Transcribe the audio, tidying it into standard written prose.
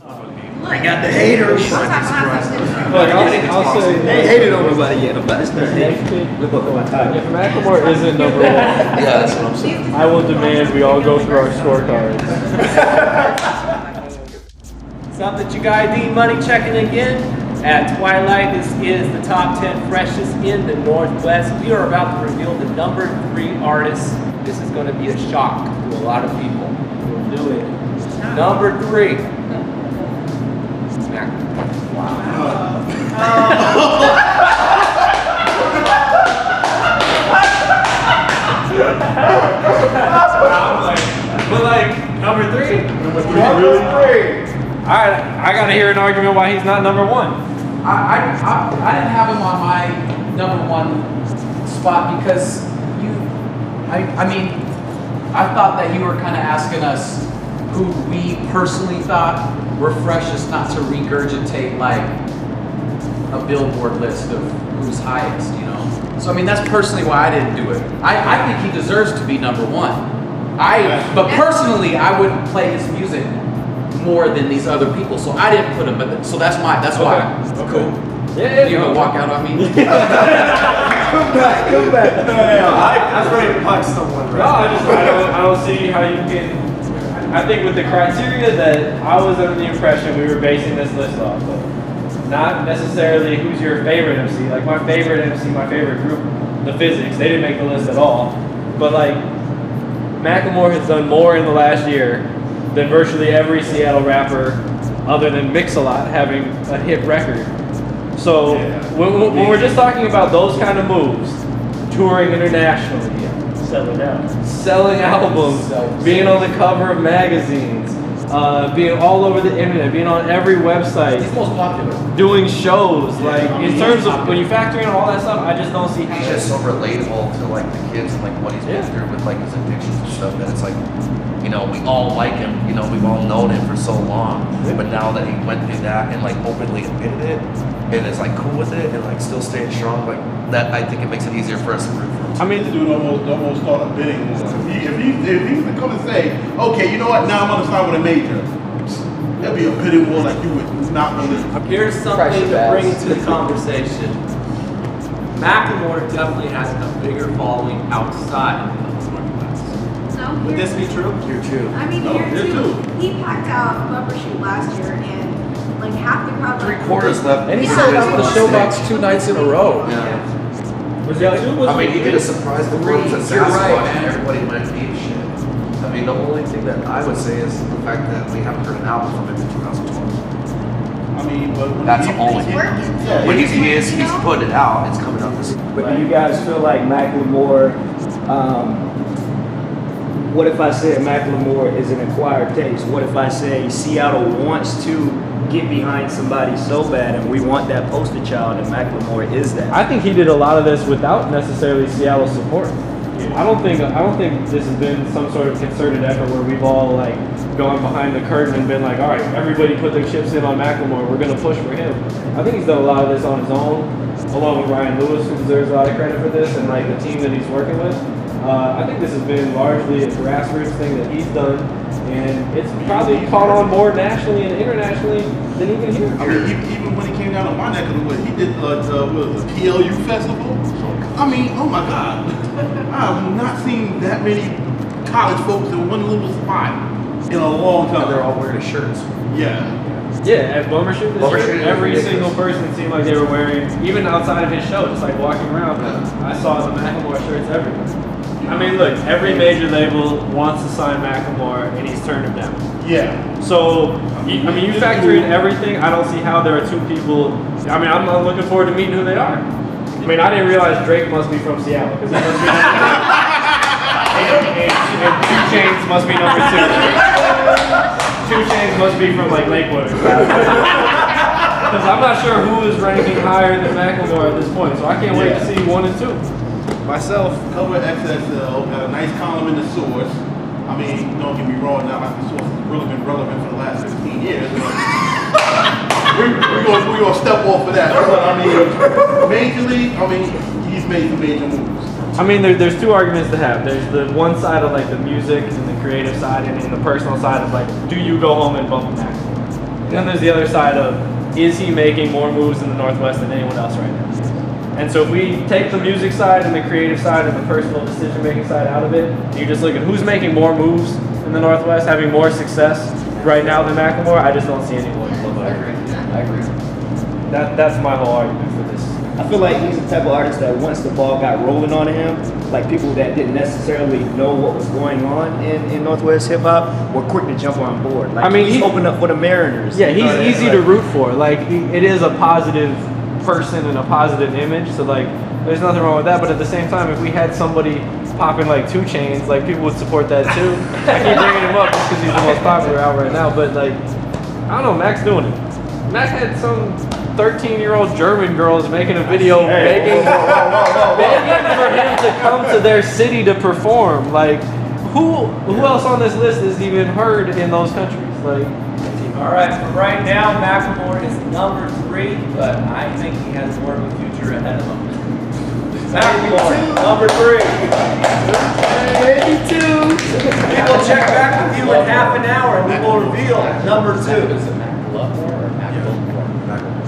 I got the haters. Look, I'll say They hated on nobody yet. I'm not if Macklemore isn't number one, yeah, that's what I'm saying. I will demand we all go through our scorecards. Something that you guys need money checking again. At Twilight, this is the top 10 freshest in the Northwest. We are about to reveal the number 3 artist. This is going to be a shock to a lot of people. We'll do it. Number 3. Mack. Wow. But like, number 3? Number 3, really? Alright, I gotta hear an argument why he's not number 1. I didn't have him on my number 1 spot because I mean, I thought that you were kind of asking us who we personally thought were freshest, not to regurgitate like a Billboard list of who's highest, you know? So I mean, that's personally why I didn't do it. I think he deserves to be number 1. But personally, I wouldn't play his music more than these other people, so I didn't put him. So that's why. Okay. Cool. Yeah. You gonna walk out on me? Come back. I was ready to punch someone. Right? No, I don't see how you can. I think with the criteria that I was under the impression we were basing this list off of, not necessarily who's your favorite MC. Like my favorite MC, my favorite group, the Physics, they didn't make the list at all. But like Macklemore has done more in the last year than virtually every Seattle rapper other than Mix-a-Lot having a hit record. So when we're just talking about those kind of moves, touring internationally, selling albums, being on the cover of magazines, being all over the internet, being on every website. He's most popular. Doing shows, like in terms of when you factor in all that stuff, I just don't see how. He's just so relatable to like the kids and like what he's been through with like his addictions and stuff. That it's like, you know, we all like him. You know, we've all known him for so long. But now that he went through that and like openly admitted it, and is like cool with it and like still staying strong, like that, I think it makes it easier for us to root for him. I mean, the dude almost start a bidding war. If he was to come and say, okay, you know what, now I'm gonna sign with a major, there'll be a bidding war like you would not believe. Here's something to bring to the conversation. Macklemore definitely has a bigger following outside of the Northwest. No, Would this be true? You're true. I mean, here too. He packed out Bumbershoot last year, and like half the crowd. 3/4 left. And he sold out the Showbox 2 nights in a row. Yeah. I mean, he did a surprise performance at You're right, Sasquatch man. and everybody went ape shit. I mean, the only thing that I would say is the fact that we haven't heard an album from him in 2012. I mean, but when That's he, the only He's thing. working. Yeah, When he's putting it out, it's coming out this year. But do you guys feel like Macklemore, what if I said Macklemore is an acquired taste? What if I say Seattle wants to get behind somebody so bad and we want that poster child and Macklemore is that? I think he did a lot of this without necessarily Seattle support. I don't think this has been some sort of concerted effort where we've all like gone behind the curtain and been like, all right, everybody put their chips in on Macklemore, we're gonna push for him. I think he's done a lot of this on his own, along with Ryan Lewis, who deserves a lot of credit for this, and like the team that he's working with. I think this has been largely a grassroots thing that he's done, and it's probably caught on more nationally and internationally than even here. I mean, even when he came down to my neck of the woods, he did what was the PLU festival. I mean, oh my God, I have not seen that many college folks in one little spot in a long time. And they're all wearing his shirts. Yeah. Yeah, at Bumbershoot this Bumbershoot year, every is single ridiculous. person seemed like they were wearing, even outside of his show, just like walking around, I saw the Macklemore shirts everywhere. I mean, look, every major label wants to sign Macklemore, and he's turned him down. Yeah. So, I mean, you factor in everything, I don't see how there are two people, I mean, I'm looking forward to meeting who they are. I mean, I didn't realize Drake must be from Seattle, because he must be and 2 Chainz must be number 2. 2 Chainz must be from like Lakewood. Because I'm not sure who is ranking higher than Macklemore at this point, so I can't wait to see 1 and 2. Myself. Cover XXL, got a nice column in the source. I mean, don't get me wrong, not like the source has really been relevant for the last 15 years. But we're gonna step off of that. But I mean, majorly, I mean, he's made some major moves. I mean, there's 2 arguments to have. There's the one side of like the music and the creative side, and the personal side of like, do you go home and bump Macklemore? then there's the other side of, is he making more moves in the Northwest than anyone else right now? And so if we take the music side and the creative side and the personal decision-making side out of it, and you just look at who's making more moves in the Northwest, having more success right now than Macklemore, I just don't see anyone. I agree. That's my whole argument for this. I feel like he's the type of artist that once the ball got rolling on him, like people that didn't necessarily know what was going on in Northwest hip hop were quick to jump on board. Like, I mean, he's opened up for the Mariners. Yeah, you know, he's easy to root for. Like, it is a positive person and a positive image, so like there's nothing wrong with that. But at the same time, if we had somebody popping like 2 Chainz, like people would support that too. I keep bringing him up just because he's the most popular out right now, but like I don't know, Mack's doing it. Mack had some 13-year-old German girls making a video begging for him to come to their city to perform. Like who else on this list is even heard in those countries? Like, All right, for right now, Macklemore is number 3, but I think he has more of a future ahead of him. Macklemore, number 3. 82. We will check back with you in half an hour and we will reveal number 2. Is it Macklemore or Macklemore? Macklemore.